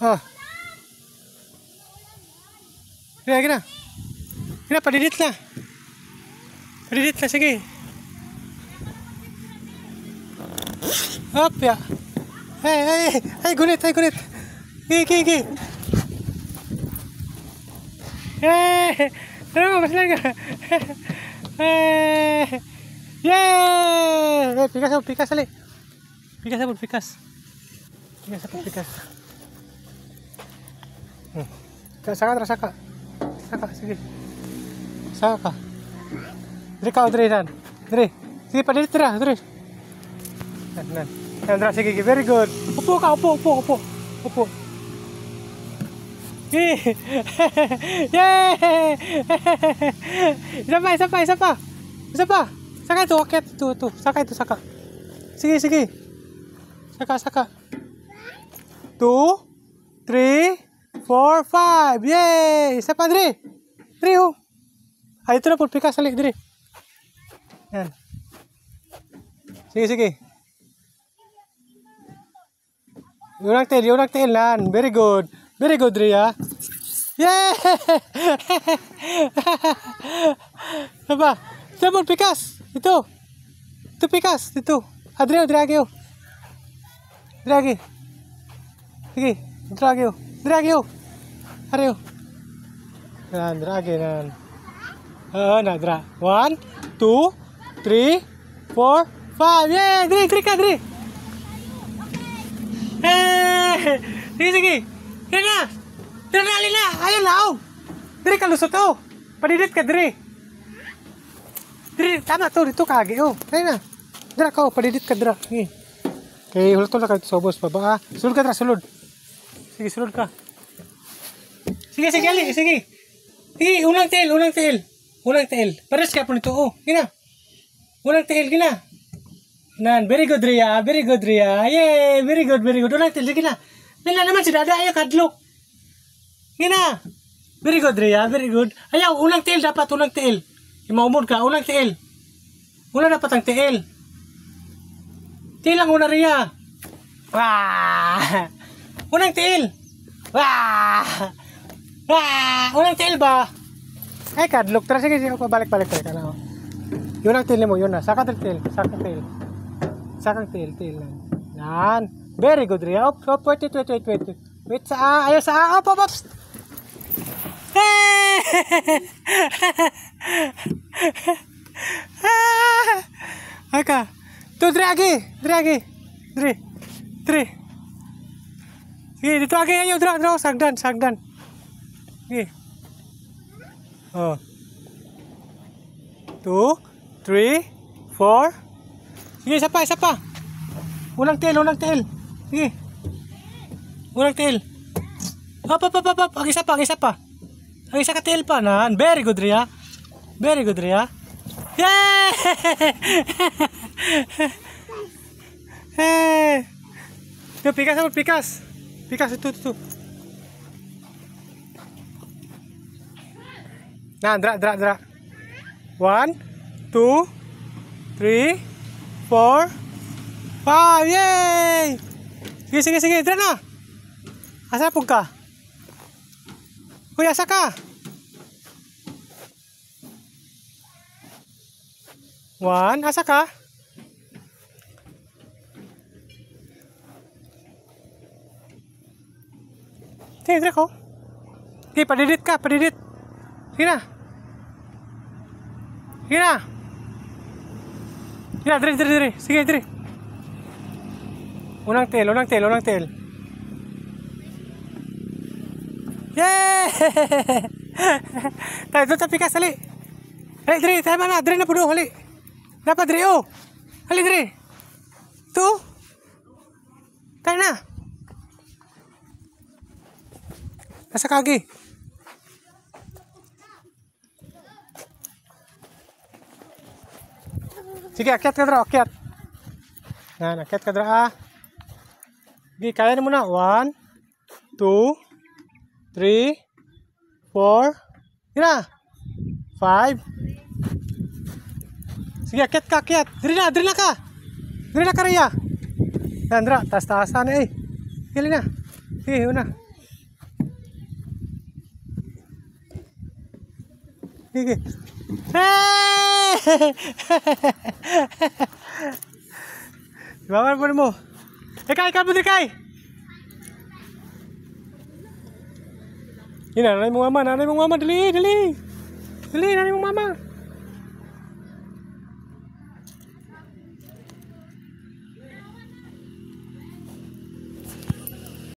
Oh. Gina. Gina, padidit na. Padidit na, sige. Hop, ya. Hey, gunit. Gigi. Ano, mas lang. Yay! Pikas ali. Pikas. Saka. Sige. Saka. Diri nan. Sige, padidit diri. Nan. Andra, sige, very good. Upo. Yay! Isa pa. Saka itu, akyat itu. Saka. Sige. Saka. 2, 3, 4, 5. Yay! Isa pa, Dri. Oh. Ito na po, pikas salik, Dri. Yan. Sige. Unang tail, nan. Very good, Dri, ha. Yay! Apa? Sabon, pikas. Itu pikas. Itu. Adrio, dragio. Sige, dragio. Ario. Nan, dragi, nan. Nadra. 1, 2, 3, 4, 5. Yay! Dri, ka, Dri. Sige. Diri na, alina. Ayun na, oh. Diri ka lusot, oh. Padidit ka, Diri. Tama to, dito kagi, oh. Ayun na. Dira ka, oh. Padidit ka, Dira. Okay, hulot na ka, sobos pa ba, ha? Sulod ka, Dira, sulod. Sige, sulod ka. Sige, ali, sige. Sige, unang tail. Pares ka po nito, oh. Gina. Unang tail, gina. Nan, very good, Ria. Yay, very good. Unang tail, sige na. Nila naman si Dada, ayaw kadlok. Gina. Very good, Ria. Ayaw, unang tail. Imaumod ka, unang tail. Una dapat ang tail. Tail lang una, Ria. Wah! Unang tail. Wah! Unang tail ba? Ay, kadlok. Tara, sige, balik ka na. Yun ang tail mo, yun na. Sakang tail. Yan. Very good, Ria. Wait. Wait sa A. Ayaw sa A. Op. Hey! Aka. Tu dragi. Sige, dito agi ayo draw. Sagdan. Sige. Oh. 2, 3, 4. Sige, isa pa. Unang tail. Sige. Unang tail. Hop. Ang isa pa. Ang isa ka tail pa, nan. Very good, Ria. Yay! Hey! Yo, pikas. Pikas itu. Nah, dra. 1, 2, 3, 4, 5. Yay! Sige, dra na. Asa pun ka? Uy, asa ka? 1, asa ka? Sige, ko. Okay, padidit. Sige na, diri. Sige, diri. Unang tail. Yay! Tayo, doon pikas, hali. Hali, diri, tayo mana, diri na puno, hali. Dapat, diri, oh. Hali, diri. Ito. Tayo na. Nasa kagi. Sige, akyat ka dra, akyat. Yan, akyat ka dra. Sige, kaya na muna. 1, 2, 3, 4. Yan na. 5. Sige, akyat ka, akyat. Diri na ka. Diri na ka, Ria. Yan, dra, taas-taasan eh. Hili na. Sige, una. Sige. Hey! Bawa mo. Kay, kabut kay. Ini nanay mong mama, dali. Dali, nanay mong mama.